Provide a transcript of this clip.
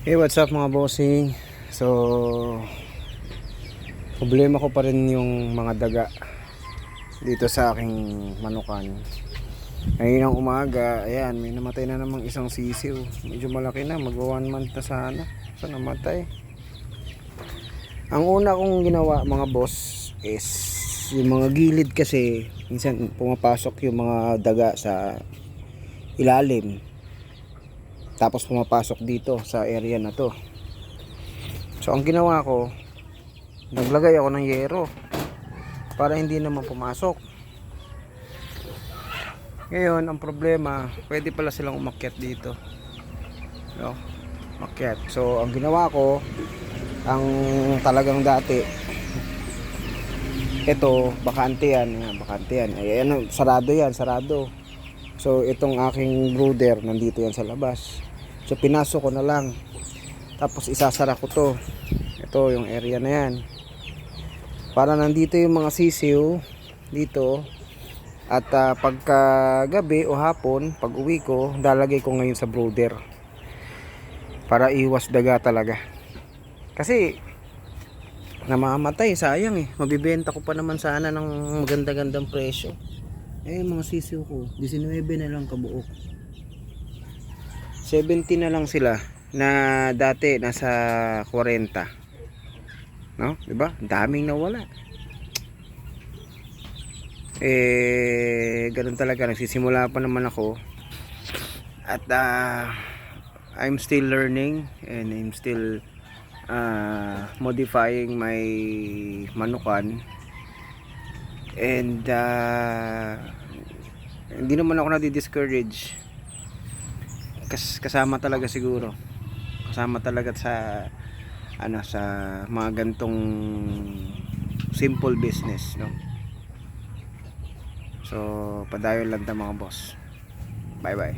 Hey, what's up mga bossing? So, problema ko pa rin yung mga daga dito sa aking manukan. Ngayon ang umaga, ayan, may namatay na namang isang sisiw. Medyo malaki na, mag 1 month na sana. So, namatay. Ang una kong ginawa mga boss is yung mga gilid kasi minsan pumapasok yung mga daga sa ilalim. Tapos pumapasok dito sa area na to. So ang ginawa ko, naglagay ako ng yero para hindi naman pumasok. Ngayon ang problema, pwede pala silang umakyat dito, no? Umakyat. So ang ginawa ko, ang talagang dati, ito bakante yan, bakante yan. Ayan, sarado yan, sarado. So itong aking brooder nandito yan sa labas. So pinasok ko na lang. Tapos isasara ko to. Ito yung area na yan. Para nandito yung mga sisiw dito. At pagka gabi o hapon, pag uwi ko, dalagay ko ngayon sa brooder. Para iwas daga talaga. Kasi namamatay, sayang eh. Mabibenta ko pa naman sana ng maganda-gandang presyo. Eh mga sisiw ko, 19 na lang kabuok. 70 na lang sila na dati nasa 40. No? 'Di ba? Daming nawala. Ganun talaga, nagsisimula pa naman ako. At I'm still learning and I'm still modifying my manukan. And hindi naman ako nadi-discourage. Kasama talaga siguro. Kasama talaga sa sa mga gantong simple business, no? So, padayon lang ta mga boss. Bye bye.